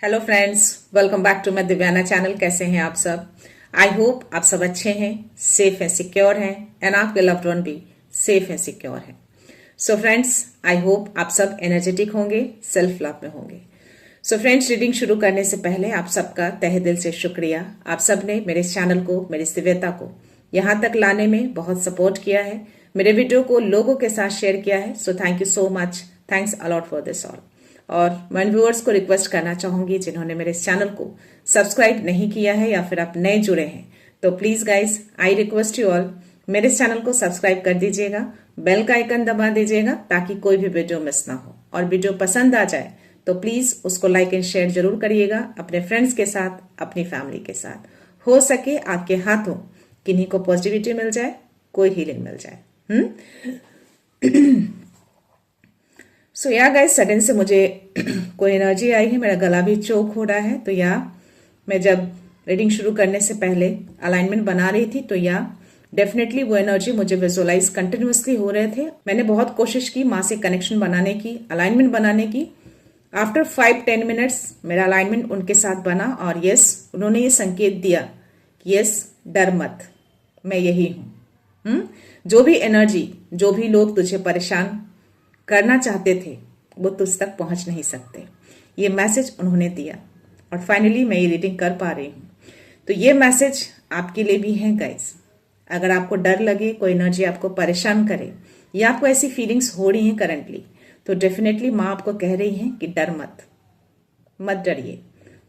Hello friends, welcome back to my Divyana channel. कैसे हैं आप सब? आई होप आप सब अच्छे हैं, सेफ हैं, सिक्योर हैं एंड आपके लव्ड वन भी सेफ हैं, सिक्योर हैं। सो फ्रेंड्स, आई होप आप सब एनर्जेटिक होंगे, सेल्फ लव में होंगे। सो फ्रेंड्स, रीडिंग शुरू करने से पहले आप सबका तहे दिल से शुक्रिया। आप सब ने मेरे इस चैनल को, मेरी दिव्यता को यहाँ तक लाने में बहुत सपोर्ट किया है, मेरे वीडियो को लोगों के साथ शेयर किया है। So thank you so much, thanks a lot for this all. और मैं व्यूअर्स को रिक्वेस्ट करना चाहूंगी जिन्होंने मेरे इस चैनल को सब्सक्राइब नहीं किया है या फिर आप नए जुड़े हैं, तो please guys I request you all, मेरे इस चैनल को सब्सक्राइब कर दीजिएगा, बेल का आइकन दबा दीजिएगा ताकि कोई भी वीडियो मिस ना हो। और वीडियो पसंद आ जाए तो प्लीज उसको लाइक एंड शेयर जरूर करिएगा अपने फ्रेंड्स के साथ, अपनी फैमिली के साथ। हो सके आपके हाथों किन्हीं को पॉजिटिविटी मिल जाए, कोई हीलिंग मिल जाए। सो या गाइस, सडन से मुझे कोई एनर्जी आई है, मेरा गला भी चोक हो रहा है। तो या मैं जब रीडिंग शुरू करने से पहले अलाइनमेंट बना रही थी, तो या डेफिनेटली वो एनर्जी मुझे विजुअलाइज कंटिन्यूअसली हो रहे थे। मैंने बहुत कोशिश की माँ से कनेक्शन बनाने की, अलाइनमेंट बनाने की। आफ्टर 5-10 मिनट्स मेरा अलाइनमेंट उनके साथ बना और यस, उन्होंने ये संकेत दिया कि यस, डर मत, मैं यही हूं। जो भी एनर्जी, जो भी लोग तुझे परेशान करना चाहते थे, वो तुझ तक पहुंच नहीं सकते, ये मैसेज उन्होंने दिया। और फाइनली मैं ये रीडिंग कर पा रही हूँ। तो ये मैसेज आपके लिए भी है गाइस। अगर आपको डर लगे, कोई एनर्जी आपको परेशान करे या आपको ऐसी फीलिंग्स हो रही हैं करंटली, तो डेफिनेटली माँ आपको कह रही है कि डर मत डरिए,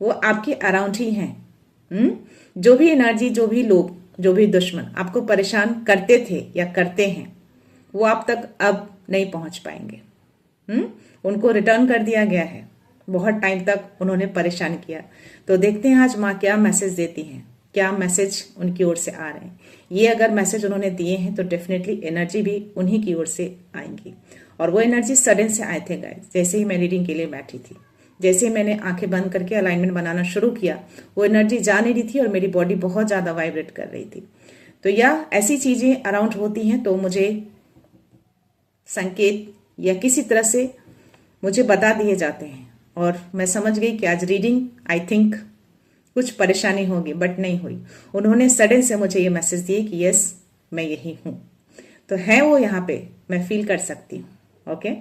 वो आपके अराउंड ही हैं। जो भी एनर्जी, जो भी लोग, जो भी दुश्मन आपको परेशान करते थे या करते हैं, वो आप तक अब नहीं पहुंच पाएंगे। उनको रिटर्न कर दिया गया है। बहुत टाइम तक उन्होंने परेशान किया। तो देखते हैं आज माँ क्या मैसेज देती हैं, क्या मैसेज उनकी ओर से आ रहे हैं। ये अगर मैसेज उन्होंने दिए हैं तो डेफिनेटली एनर्जी भी उन्हीं की ओर से आएंगी। और वो एनर्जी सडन से आए थे गाइस। जैसे ही मैं रीडिंग के लिए बैठी थी, जैसे ही मैंने आंखें बंद करके अलाइनमेंट बनाना शुरू किया, वो एनर्जी जा नहीं रही थी और मेरी बॉडी बहुत ज्यादा वाइब्रेट कर रही थी। तो या ऐसी चीजें अराउंड होती हैं तो मुझे संकेत या किसी तरह से मुझे बता दिए जाते हैं। और मैं समझ गई कि आज रीडिंग आई थिंक कुछ परेशानी होगी, बट नहीं हुई। उन्होंने सडन से मुझे ये मैसेज दिए कि यस, मैं यही हूं। तो है वो यहाँ पे, मैं फील कर सकती हूँ। ओके,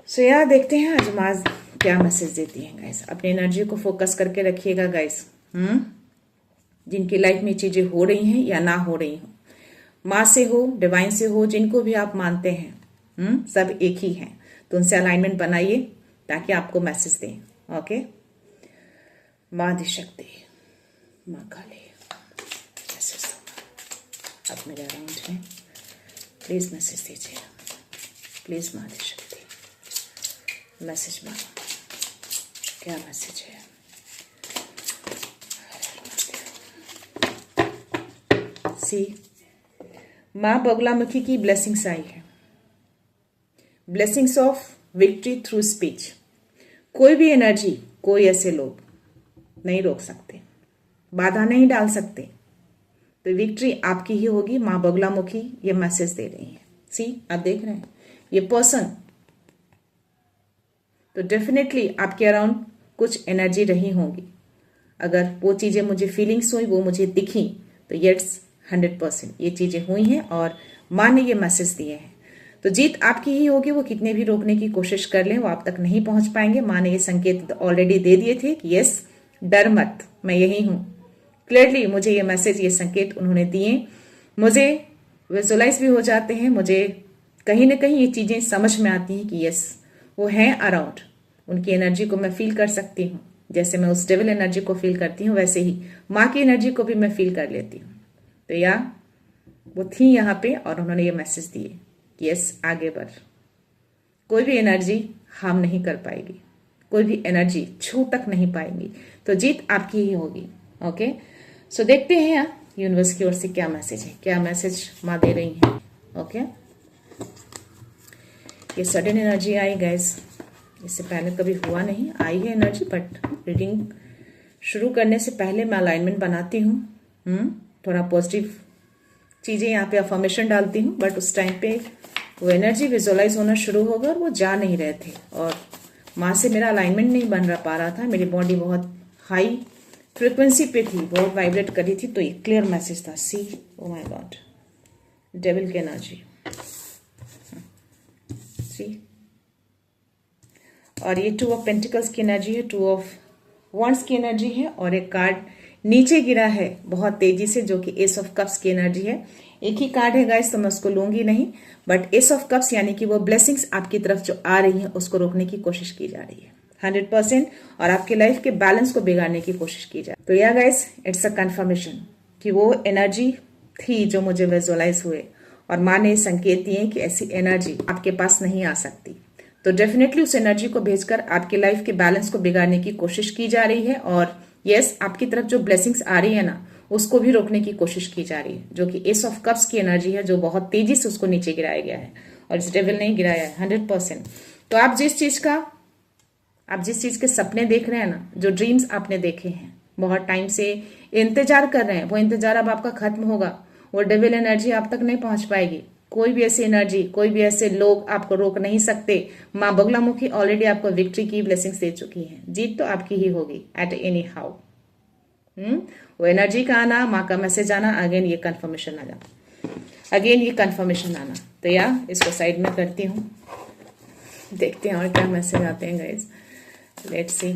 सो यार देखते हैं आज माँ क्या मैसेज देती है गाइस। अपनी एनर्जी को फोकस करके रखिएगा गाइस। जिनकी लाइफ में चीजें हो रही हैं या ना हो रही हो, माँ से हो, डिवाइन से हो, जिनको भी आप मानते हैं, सब एक ही हैं। तो उनसे अलाइनमेंट बनाइए ताकि आपको मैसेज दें। ओके, माँ आदिशक्ति, माँ काली, मैसेज दो। आप मेरे अराउंड हैं, प्लीज मैसेज दीजिए। प्लीज माँ आदिशक्ति, मैसेज मांगो, क्या मैसेज है? सी, माँ बगलामुखी की ब्लेसिंग्स आई है। Blessings of victory through speech. कोई भी एनर्जी, कोई ऐसे लोग नहीं रोक सकते, बाधा नहीं डाल सकते। तो विक्ट्री आपकी ही होगी। माँ बगलामुखी ये मैसेज दे रही है। सी, आप देख रहे हैं ये पर्सन, तो डेफिनेटली आपके अराउंड कुछ एनर्जी रही होगी। अगर वो चीजें मुझे फीलिंग्स हुई, वो मुझे दिखी, तो यस 100% ये चीजें हुई हैं और माँ ने ये मैसेज दिए हैं। तो जीत आपकी ही होगी। वो कितने भी रोकने की कोशिश कर लें, वो आप तक नहीं पहुंच पाएंगे। माँ ने ये संकेत ऑलरेडी दे दिए थे कि यस, डर मत, मैं यही हूं। क्लियरली मुझे ये मैसेज, ये संकेत उन्होंने दिए। मुझे विजुअलाइज भी हो जाते हैं, मुझे कहीं ना कहीं ये चीजें समझ में आती हैं कि यस, वो हैं अराउंड। उनकी एनर्जी को मैं फील कर सकती हूँ। जैसे मैं उस डेविल एनर्जी को फील करती हूँ, वैसे ही माँ की एनर्जी को भी मैं फील कर लेती हूँ। तो या वो थी यहाँ पे और उन्होंने ये मैसेज दिए कि यस, आगे बढ़। कोई भी एनर्जी हार्म नहीं कर पाएगी, कोई भी एनर्जी छू तक नहीं पाएंगी। तो जीत आपकी ही होगी। ओके, सो देखते हैं यहाँ यूनिवर्स की ओर से क्या मैसेज है, क्या मैसेज माँ दे रही है। ओके, ये सडन एनर्जी आई गाइस, इससे पहले कभी हुआ नहीं। आई है एनर्जी, बट रीडिंग शुरू करने से पहले मैं अलाइनमेंट बनाती हूँ, थोड़ा पॉजिटिव चीजें यहाँ पे अफर्मेशन डालती हूँ। बट उस टाइम पे वो एनर्जी विजुअलाइज होना शुरू होगा और वो जा नहीं रहे थे। और माँ से मेरा अलाइनमेंट नहीं बन पा रहा था, मेरी बॉडी बहुत हाई फ्रिक्वेंसी पे थी, बहुत वाइब्रेट कर रही थी। तो एक क्लियर मैसेज था, सी ओ माय गॉड, डेविल की एनर्जी, सी। और ये 2 ऑफ पेंटिकल्स की एनर्जी है, 2 ऑफ वॉन्ड्स की एनर्जी है, और एक कार्ड नीचे गिरा है बहुत तेजी से जो कि एस ऑफ कप्स की एनर्जी है। एक ही कार्ड है गाइस, तो मैं उसको लूंगी नहीं, बट एस ऑफ कप्स यानी कि वो ब्लेसिंग्स आपकी तरफ जो आ रही है उसको रोकने की कोशिश की जा रही है 100%, और आपके लाइफ के बैलेंस को बिगाड़ने की कोशिश की जाए। तो या गाइस, इट्स अ कंफर्मेशन कि वो एनर्जी थी जो मुझे विजुअलाइज हुए, और माँ ने संकेत दिए कि ऐसी एनर्जी आपके पास नहीं आ सकती। तो डेफिनेटली उस एनर्जी को भेजकर आपके लाइफ के बैलेंस को बिगाड़ने की कोशिश की जा रही है, और यस, आपकी तरफ जो ब्लेसिंग्स आ रही है ना, उसको भी रोकने की कोशिश की जा रही है, जो कि एस ऑफ कप्स की एनर्जी है, जो बहुत तेजी से उसको नीचे गिराया गया है, और इस डेविल ने गिराया है 100%। तो आप जिस चीज के सपने देख रहे हैं ना, जो ड्रीम्स आपने देखे हैं, बहुत टाइम से इंतजार कर रहे हैं, वो इंतजार अब आपका खत्म होगा। वो डेविल एनर्जी आप तक नहीं पहुंच पाएगी। कोई भी ऐसी एनर्जी, कोई भी ऐसे लोग आपको रोक नहीं सकते। माँ बगलामुखी ऑलरेडी आपको विक्ट्री की ब्लेसिंग्स दे चुकी हैं। जीत तो आपकी ही होगी एट एनी हाउ। वो एनर्जी का आना, माँ का मैसेज आना, अगेन ये कंफर्मेशन आ जाना, अगेन ये कंफर्मेशन आना। तो या इसको साइड में करती हूँ, देखते हैं और क्या मैसेज आते हैं guys, let's see.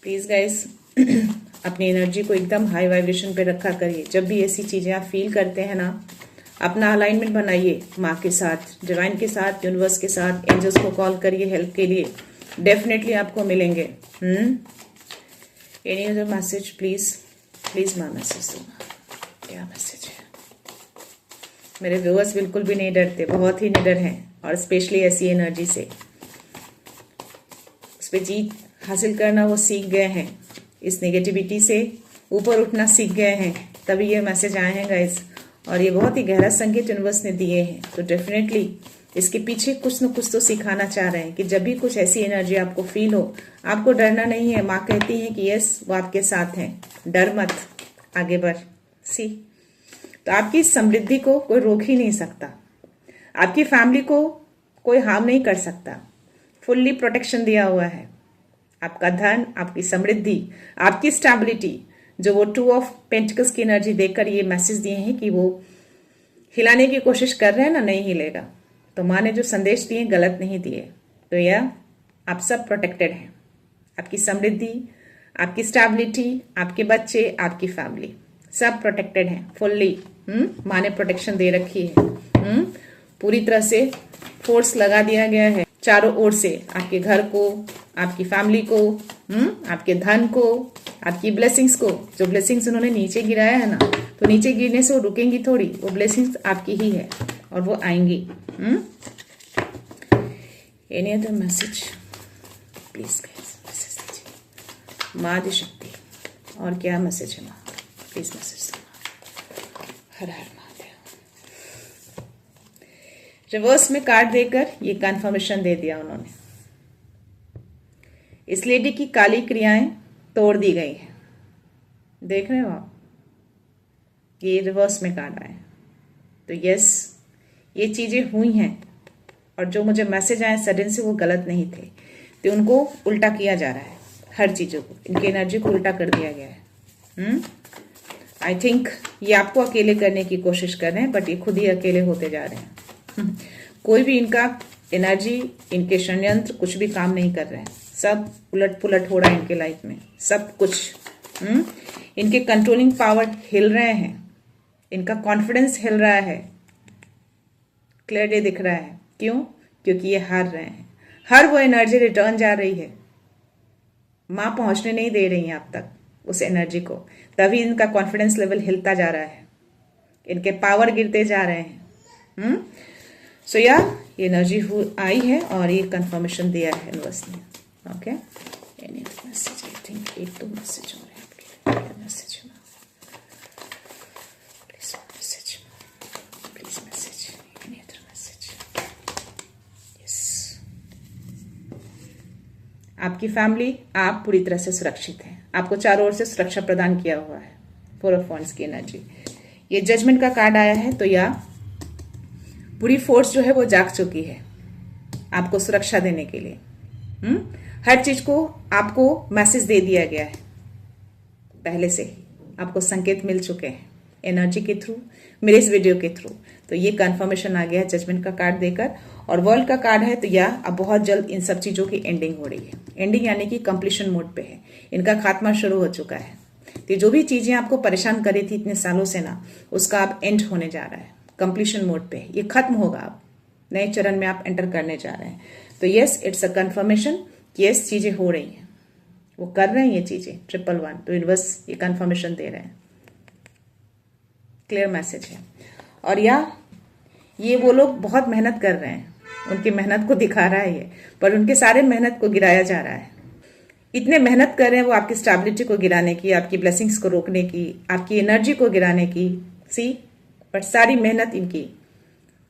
Please guys अपनी एनर्जी को एकदम हाई वाइब्रेशन पे रखा करिए। जब भी ऐसी चीजें आप फील करते हैं ना, अपना अलाइनमेंट बनाइए माँ के साथ, डिवाइन के साथ, यूनिवर्स के साथ, एंजल्स को कॉल करिए हेल्प के लिए, डेफिनेटली आपको मिलेंगे। Any other message please, please माँ मैसेज दो, क्या मैसेज है। मेरे व्यूअर्स बिल्कुल भी नहीं डरते, बहुत ही निडर हैं, और स्पेशली ऐसी एनर्जी से उस पर जीत हासिल करना वो सीख गए हैं, इस नेगेटिविटी से ऊपर उठना सीख गए हैं, तभी ये मैसेज आए हैं गाइस। और ये बहुत ही गहरा संकेत यूनिवर्स ने दिए हैं। तो डेफिनेटली इसके पीछे कुछ न कुछ तो सिखाना चाह रहे हैं कि जब भी कुछ ऐसी एनर्जी आपको फील हो, आपको डरना नहीं है। माँ कहती है कि यस, वो आपके साथ हैं, डर मत, आगे बढ़। सी, तो आपकी समृद्धि को कोई रोक ही नहीं सकता, आपकी फैमिली को कोई हार्म नहीं कर सकता, फुल्ली प्रोटेक्शन दिया हुआ है। आपका धन, आपकी समृद्धि, आपकी स्टेबिलिटी, जो वो 2 ऑफ पेंटिकल्स की एनर्जी देकर ये मैसेज दिए हैं कि वो हिलाने की कोशिश कर रहे हैं ना, नहीं हिलेगा। तो माँ ने जो संदेश दिए गलत नहीं दिए। तो यह आप सब प्रोटेक्टेड हैं, आपकी समृद्धि, आपकी स्टेबिलिटी, आपके बच्चे, आपकी फैमिली, सब प्रोटेक्टेड हैं फुल्ली। माँ ने प्रोटेक्शन दे रखी है, पूरी तरह से फोर्स लगा दिया गया है चारों ओर से, आपके घर को, आपकी फैमिली को, आपके धन को, आपकी ब्लेसिंग्स को। जो ब्लेसिंग्स उन्होंने नीचे गिराया है ना, तो नीचे गिरने से वो रुकेंगी थोड़ी, वो ब्लेसिंग्स आपकी ही है और वो आएंगी। Any other message please guys, message दीजिए। माँ दी शक्ति, और क्या मैसेज है माँ, प्लीज मैसेज दो। हर हर रिवर्स में कार्ड देकर ये कंफर्मेशन दे दिया उन्होंने। इस लेडी की काली क्रियाएं तोड़ दी गई हैं, देख रहे हो आप, ये रिवर्स में कार्ड आए। तो यस, ये चीजें हुई हैं, और जो मुझे मैसेज आए सडन से वो गलत नहीं थे, तो उनको उल्टा किया जा रहा है, हर चीजों को, इनकी एनर्जी को उल्टा कर दिया गया है। आई थिंक ये आपको अकेले करने की कोशिश कर रहे हैं, बट ये खुद ही अकेले होते जा रहे हैं। कोई भी इनका एनर्जी, इनके षड्यंत्र कुछ भी काम नहीं कर रहे हैं, सब उलट पुलट हो रहा है इनके लाइफ में, सब कुछ। इनके कंट्रोलिंग पावर हिल रहे हैं, इनका कॉन्फिडेंस हिल रहा है, क्लियरली दिख रहा है। क्यों? क्योंकि ये हार रहे हैं। हर वो एनर्जी रिटर्न जा रही है, माँ पहुंचने नहीं दे रही है आप तक उस एनर्जी को, तभी इनका कॉन्फिडेंस लेवल हिलता जा रहा है, इनके पावर गिरते जा रहे हैं। सो या ये एनर्जी आई है और ये कंफर्मेशन दिया है यूनिवर्स ने। Okay, any message, I think एक दो मैसेज हो रहे हैं आपके, मैसेज है, please message, please message, any other message. Yes, आपकी फैमिली, आप पूरी तरह से सुरक्षित हैं, आपको चारों ओर से सुरक्षा प्रदान किया हुआ है। 4 ऑफ वांड्स की एनर्जी, ये जजमेंट का कार्ड आया है। तो या पूरी फोर्स जो है वो जाग चुकी है, आपको सुरक्षा देने के लिए। हर चीज को आपको मैसेज दे दिया गया है पहले से ही, आपको संकेत मिल चुके हैं एनर्जी के थ्रू, मेरे इस वीडियो के थ्रू। तो ये कंफर्मेशन आ गया है जजमेंट का कार्ड देकर, और वर्ल्ड का कार्ड है। तो यह अब बहुत जल्द इन सब चीजों की एंडिंग हो रही है। एंडिंग यानी कि कंप्लीशन मोड पे है, इनका खात्मा शुरू हो चुका है। तो जो भी चीजें आपको परेशान करी थी इतने सालों से ना, उसका अब एंड होने जा रहा है, कंप्लीशन मोड पे ये खत्म होगा। अब नए चरण में आप एंटर करने जा रहे हैं। तो यस, इट्स अ कंफर्मेशन कि यस चीजें हो रही हैं, वो कर रहे हैं ये चीजें 111। तो यूनिवर्स ये कंफर्मेशन दे रहे हैं, क्लियर मैसेज है। और ये वो लोग बहुत मेहनत कर रहे हैं, उनकी मेहनत को दिखा रहा है ये, पर उनके सारे मेहनत को गिराया जा रहा है। इतने मेहनत कर रहे हैं वो आपकी स्टेबिलिटी को गिराने की, आपकी ब्लेसिंग्स को रोकने की, आपकी एनर्जी को गिराने की। सी, बट सारी मेहनत इनकी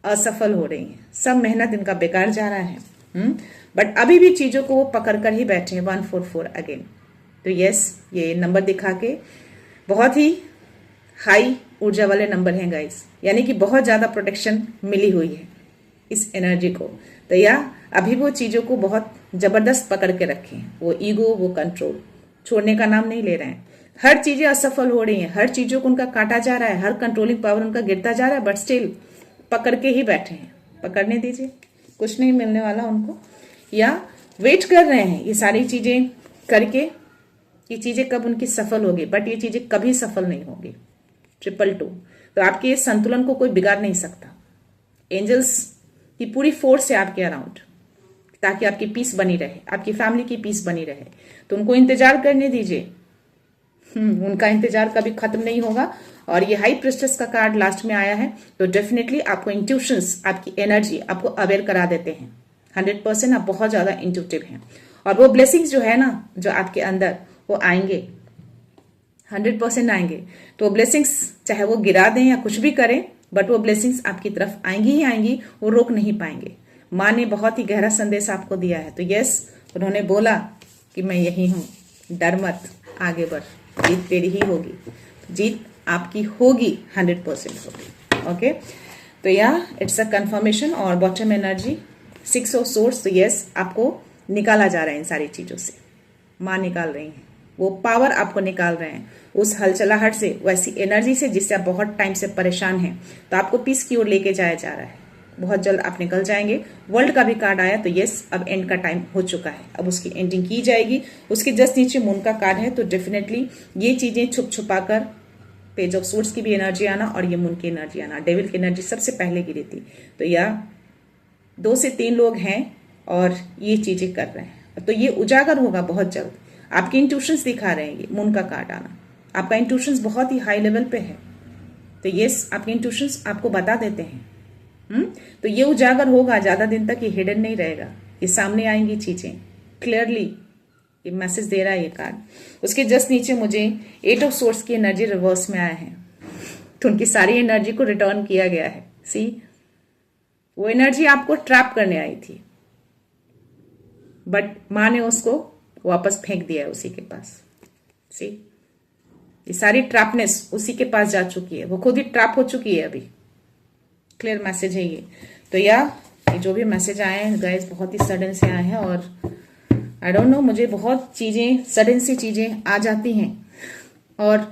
असफल हो रही है, सब मेहनत इनका बेकार जा रहा है। बट अभी भी चीजों को वो पकड़ कर ही बैठे हैं 144 अगेन। तो यस, ये नंबर दिखा के बहुत ही हाई ऊर्जा वाले नंबर हैं गाइस, यानी कि बहुत ज्यादा प्रोटेक्शन मिली हुई है इस एनर्जी को। तो या अभी वो चीजों को बहुत जबरदस्त पकड़ के रखे हैं, वो ईगो, वो कंट्रोल छोड़ने का नाम नहीं ले रहे हैं। हर चीजें असफल हो रही हैं, हर चीजों को उनका काटा जा रहा है, हर कंट्रोलिंग पावर उनका गिरता जा रहा है, बट स्टिल पकड़ के ही बैठे हैं। पकड़ने दीजिए, कुछ नहीं मिलने वाला उनको, या वेट कर रहे हैं ये सारी चीजें करके, ये चीजें कब उनकी सफल होगी। बट ये चीजें कभी सफल नहीं होगी। 222, तो आपके इस संतुलन को कोई बिगाड़ नहीं सकता। एंजल्स की पूरी फोर्स है आपके अराउंड, ताकि आपकी पीस बनी रहे, आपकी फैमिली की पीस बनी रहे। तो उनको इंतजार करने दीजिए, उनका इंतजार कभी खत्म नहीं होगा। और ये हाई प्रिस्टेस का कार्ड लास्ट में आया है, तो डेफिनेटली आपको इंट्यूशंस, आपकी एनर्जी आपको अवेयर करा देते हैं। 100% आप बहुत ज्यादा इंट्यूटिव हैं, और वो ब्लेसिंग्स जो है ना, जो आपके अंदर, वो आएंगे, 100% आएंगे। तो वो ब्लेसिंग्स चाहे वो गिरा दें या कुछ भी करें, बट वो ब्लेसिंग्स आपकी तरफ आएंगी ही आएंगी, वो रोक नहीं पाएंगे। माँ ने बहुत ही गहरा संदेश आपको दिया है। तो यस, उन्होंने बोला कि मैं यही हूं, डर मत, आगे बढ़, जीत तेरी ही होगी, जीत आपकी होगी, 100% होगी। ओके, तो या इट्स अ कंफर्मेशन। और बॉटम एनर्जी 6 ऑफ सोर्स। तो यस, आपको निकाला जा रहा है इन सारी चीजों से, माँ निकाल रही है, वो पावर आपको निकाल रहे हैं उस हलचलाहट से, वैसी एनर्जी से जिससे आप बहुत टाइम से परेशान हैं। तो आपको पीस की ओर लेके जाया जा रहा है, बहुत जल्द आप निकल जाएंगे। वर्ल्ड का भी कार्ड आया, तो यस, अब एंड का टाइम हो चुका है, अब उसकी एंडिंग की जाएगी। उसके जस्ट नीचे मून का कार्ड है, तो डेफिनेटली ये चीजें छुप छुपा कर, पेज ऑफ सोर्स की भी एनर्जी आना और ये मून की एनर्जी आना, डेविल की एनर्जी सबसे पहले गिरी थी। तो या 2 से 3 लोग हैं और ये चीजें कर रहे हैं, तो ये उजागर होगा बहुत जल्द। आपके इंट्यूशंस दिखा रहे हैं, ये मून का कार्ड आना, आपका इंट्यूशंस बहुत ही हाई लेवल पे है। तो यस, आपके इंट्यूशंस आपको बता देते हैं। तो ये उजागर होगा, ज्यादा दिन तक ये हिडन नहीं रहेगा, ये सामने आएंगी चीजें क्लियरली, ये मैसेज दे रहा है ये कार्ड। उसके जस्ट नीचे मुझे 8 ऑफ सोर्स की एनर्जी रिवर्स में आया है, तो उनकी सारी एनर्जी को रिटर्न किया गया है। सी, वो एनर्जी आपको ट्रैप करने आई थी, बट माँ ने उसको वापस फेंक दिया है उसी के पास। सी, ये सारी ट्रैपनेस उसी के पास जा चुकी है, वो खुद ही ट्रैप हो चुकी है अभी। क्लियर मैसेज है ये। तो ये जो भी मैसेज आए हैं गाइस, बहुत ही सडन से आए हैं, और आई डोंट नो, मुझे बहुत चीजें सडन सी चीजें आ जाती हैं और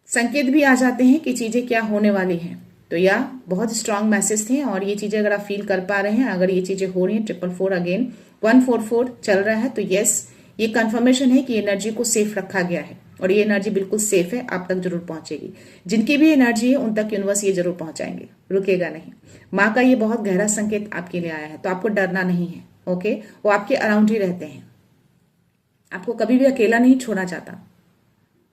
संकेत भी आ जाते हैं कि चीजें क्या होने वाली हैं। तो या बहुत स्ट्रांग मैसेज थे, और ये चीजें अगर आप फील कर पा रहे हैं, अगर ये चीजें हो रही हैं, 444 अगेन 144 चल रहा है, तो यस, ये कंफर्मेशन है कि एनर्जी को सेफ रखा गया है, और ये एनर्जी बिल्कुल सेफ है, आप तक जरूर पहुंचेगी। जिनकी भी एनर्जी है उन तक यूनिवर्स ये जरूर पहुंचाएंगे, रुकेगा नहीं। माँ का ये बहुत गहरा संकेत आपके लिए आया है, तो आपको डरना नहीं है। ओके, वो आपके अराउंड ही रहते हैं, आपको कभी भी अकेला नहीं छोड़ना चाहता।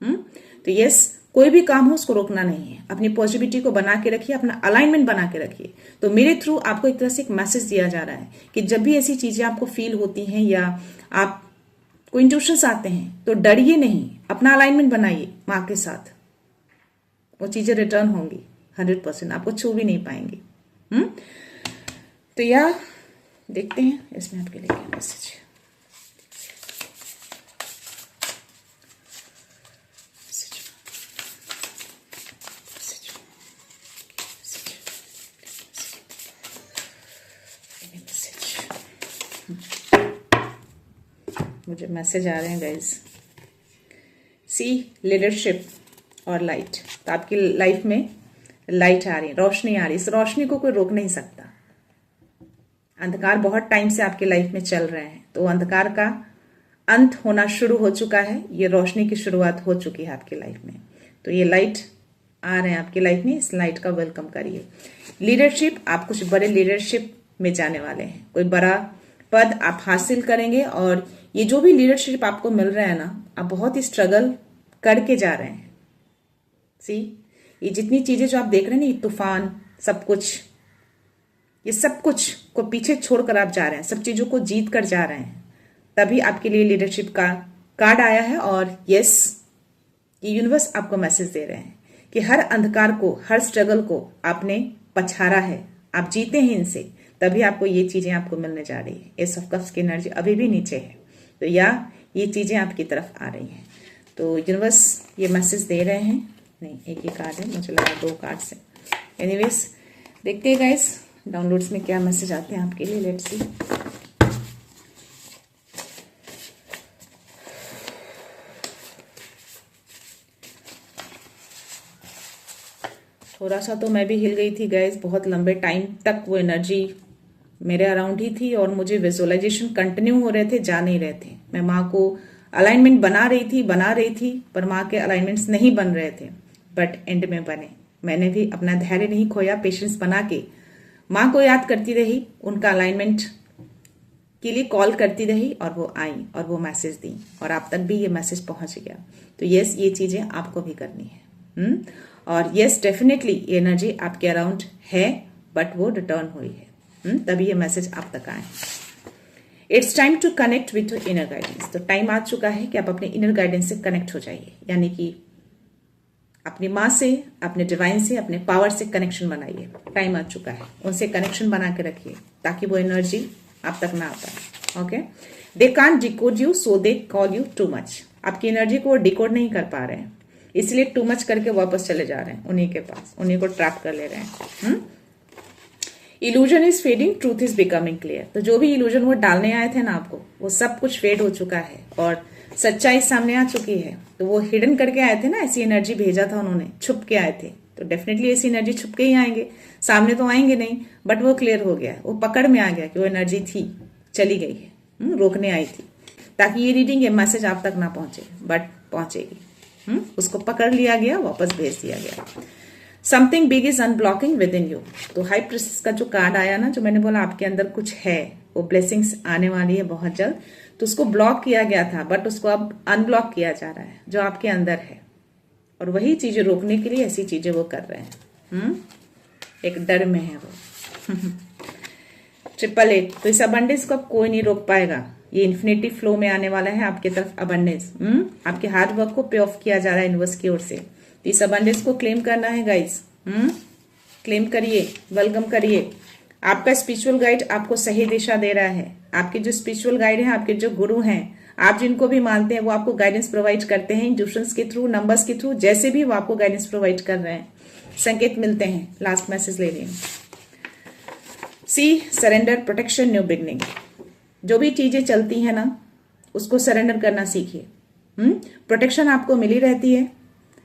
तो यस, कोई भी काम हो उसको रोकना नहीं है, अपनी पॉजिटिविटी को बना के रखिए, अपना अलाइनमेंट बना के रखिए। तो मेरे थ्रू आपको एक तरह से एक मैसेज दिया जा रहा है कि जब भी ऐसी चीजें आपको फील होती हैं या आप को इंट्यूशंस आते हैं, तो डरिए नहीं, अपना अलाइनमेंट बनाइए माँ के साथ, वो चीजें रिटर्न होंगी 100%, आपको छू भी नहीं पाएंगे। तो या देखते हैं इसमें आपके लिए क्या मैसेज है। मुझे मैसेज आ रहे हैं गाइज। सी लीडरशिप और लाइट। तो आपकी लाइफ में लाइट आ रही है, रोशनी आ रही है। इस रोशनी को कोई रोक नहीं सकता। अंधकार बहुत टाइम से आपकी लाइफ में चल रहे हैं, तो अंधकार का अंत होना शुरू हो चुका है। ये रोशनी की शुरुआत हो चुकी है आपकी लाइफ में। तो ये लाइट आ रहे हैं आपकी लाइफ में, इस लाइट का वेलकम करिए। लीडरशिप, आप कुछ बड़े लीडरशिप में जाने वाले हैं। कोई बड़ा पद आप हासिल करेंगे और ये जो भी लीडरशिप आपको मिल रहा है ना, आप बहुत ही स्ट्रगल करके जा रहे हैं। सी ये जितनी चीजें जो आप देख रहे हैं ना, ये तूफान, सब कुछ, ये सब कुछ को पीछे छोड़कर आप जा रहे हैं, सब चीजों को जीत कर जा रहे हैं। तभी आपके लिए लीडरशिप का कार्ड आया है। और यस, ये यूनिवर्स आपको मैसेज दे रहे हैं कि हर अंधकार को, हर स्ट्रगल को आपने पछाड़ा है, आप जीते हैं इनसे, तभी आपको ये चीजें आपको मिलने जा रही है। एस ऑफ कप्स की एनर्जी अभी भी नीचे है, तो या ये चीजें आपकी तरफ आ रही हैं। तो यूनिवर्स ये मैसेज दे रहे हैं। नहीं, एक ही कार्ड है, मुझे लगा 2 कार्ड से। एनीवेज, देखते हैं गाइस डाउनलोड्स में क्या मैसेज आते हैं आपके लिए। Let's see. थोड़ा सा तो मैं भी हिल गई थी गाइस। बहुत लंबे टाइम तक वो एनर्जी मेरे अराउंड ही थी और मुझे विजुअलाइजेशन कंटिन्यू हो रहे थे, जा नहीं रहे थे। मैं माँ को अलाइनमेंट बना रही थी, पर माँ के अलाइनमेंट्स नहीं बन रहे थे, बट एंड में बने। मैंने भी अपना धैर्य नहीं खोया, पेशेंस बना के माँ को याद करती रही, उनका अलाइनमेंट के लिए कॉल करती रही और वो आई और वो मैसेज दी और आप तक भी ये मैसेज पहुंच गया। तो यस, ये चीजें आपको भी करनी है। और यस, डेफिनेटली ये एनर्जी आपके अराउंड है, बट वो रिटर्न हुई है। तभी ये मैसेज आप तक आए। It's time to connect with your inner guidance. तो टाइम आ चुका है कि आप अपने इनर गाइडेंस से कनेक्ट हो जाइए, यानी कि अपनी माँ से, अपने डिवाइन से, अपने पावर से कनेक्शन बनाइए। टाइम आ चुका है, उनसे कनेक्शन बना के रखिए ताकि वो एनर्जी आप तक ना आ पाए। Okay, they can't decode you, so they call you too much. आपकी एनर्जी को वो डिकोड नहीं कर पा रहे हैं, इसलिए टू मच करके वापस चले जा रहे हैं उन्हीं के पास, उन्हीं को ट्रैप कर ले रहे हैं। Illusion is fading, truth is becoming clear. तो जो भी इल्यूजन वो डालने आए थे ना आपको, वो सब कुछ फेड हो चुका है और सच्चाई सामने आ चुकी है। तो वो हिडन करके आए थे ना, ऐसी एनर्जी भेजा था उन्होंने, छुप के आए थे। तो डेफिनेटली ऐसी एनर्जी छुप के ही आएंगे, सामने तो आएंगे नहीं, बट वो क्लियर हो गया, वो पकड़ में आ गया कि वो एनर्जी थी, चली गई है, रोकने आई थी, ताकि ये रीडिंग, ये मैसेज आप तक ना पहुंचे, बट पहुंचेगी। उसको पकड़ लिया गया, वापस भेज दिया गया। Something big is unblocking with in you. तो हाई प्रिंसेस का जो कार्ड आया ना, जो मैंने बोला आपके अंदर कुछ है, वो ब्लेसिंग्स आने वाली है बहुत जल्द। तो उसको ब्लॉक किया गया था, बट उसको अब अनब्लॉक किया जा रहा है, जो आपके अंदर है। और वही चीजें रोकने के लिए ऐसी चीजें वो कर रहे हैं। एक डर में है वो। 888। तो इस अबंडेंस को अब कोई नहीं रोक पाएगा। ये इन्फिनिटी फ्लो में आने वाला है आपके तरफ अबंडेंस। आपके हार्ड वर्क को पे ऑफ किया जा रहा है यूनिवर्स की ओर से। तो इस अबंडेंस को क्लेम करना है गाइस। क्लेम करिए, वेलकम करिए। आपका स्पिरिचुअल गाइड आपको सही दिशा दे रहा है। आपके जो स्पिरिचुअल गाइड हैं, आपके जो गुरु हैं, आप जिनको भी मानते हैं, वो आपको गाइडेंस प्रोवाइड करते हैं, इंट्यूशंस के थ्रू, नंबर्स के थ्रू, जैसे भी वो आपको गाइडेंस प्रोवाइड कर रहे हैं, संकेत मिलते हैं। लास्ट मैसेज ले लें। सी सरेंडर, प्रोटेक्शन, न्यू बिगनिंग। जो भी चीजें चलती हैं ना, उसको सरेंडर करना सीखिए। प्रोटेक्शन आपको मिली रहती है,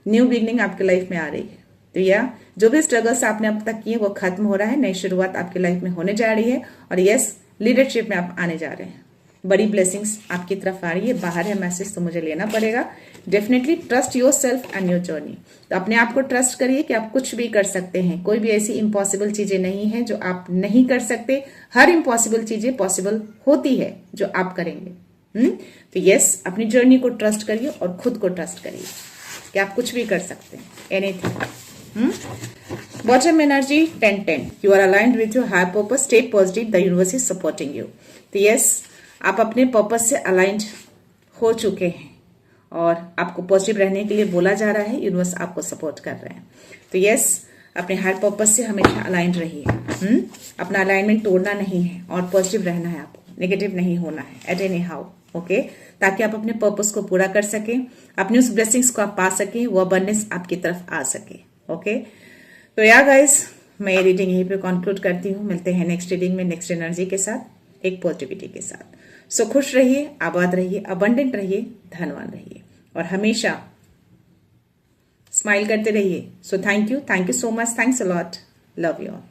न्यू बिगनिंग आपकी लाइफ में आ रही है। तो या जो भी स्ट्रगल्स आपने अब तक किए वो खत्म हो रहा है, नई शुरुआत आपकी लाइफ में होने जा रही है। और यस, लीडरशिप में आप आने जा रहे हैं, बड़ी ब्लेसिंग्स आपकी तरफ आ रही है। बाहर है मैसेज, तो मुझे लेना पड़ेगा। Definitely trust your self and your journey. तो अपने आप को ट्रस्ट करिए कि आप कुछ भी कर सकते हैं। कोई भी ऐसी इम्पॉसिबल चीजें नहीं है जो आप नहीं कर सकते। हर इम्पॉसिबल चीजें पॉसिबल होती है जो आप करेंगे। तो यस, अपनी जर्नी को ट्रस्ट करिए और खुद को ट्रस्ट करिए कि आप कुछ भी कर सकते हैं, anything. Bottom energy 10-10। You are aligned with your higher purpose, stay positive, the universe is supporting you. तो यस, आप अपने पर्पस से अलाइंड हो चुके हैं और आपको पॉजिटिव रहने के लिए बोला जा रहा है, यूनिवर्स आपको सपोर्ट कर रहे हैं। तो यस, अपने हायर पर्पस से हमेशा अलाइंड रहिए। अपना अलाइनमेंट तोड़ना नहीं है और पॉजिटिव रहना है, आपको नेगेटिव नहीं होना है एट एनी हाउ। ओके, ताकि आप अपने पर्पस को पूरा कर सकें, अपनी उस ब्लेसिंग्स को आप पा सकें, वो अबंडेंस आपकी तरफ आ सके। ओके, तो या गाइस, मैं ये रीडिंग यहीं पे कंक्लूड करती हूँ। मिलते हैं नेक्स्ट रीडिंग में नेक्स्ट एनर्जी के साथ। एक पॉजिटिविटी के साथ। सो खुश रहिए, आबाद रहिए, अबंडेंट रहिए, धनवान रहिए और हमेशा स्माइल करते रहिए। So thank you so much, thanks a lot, love you all.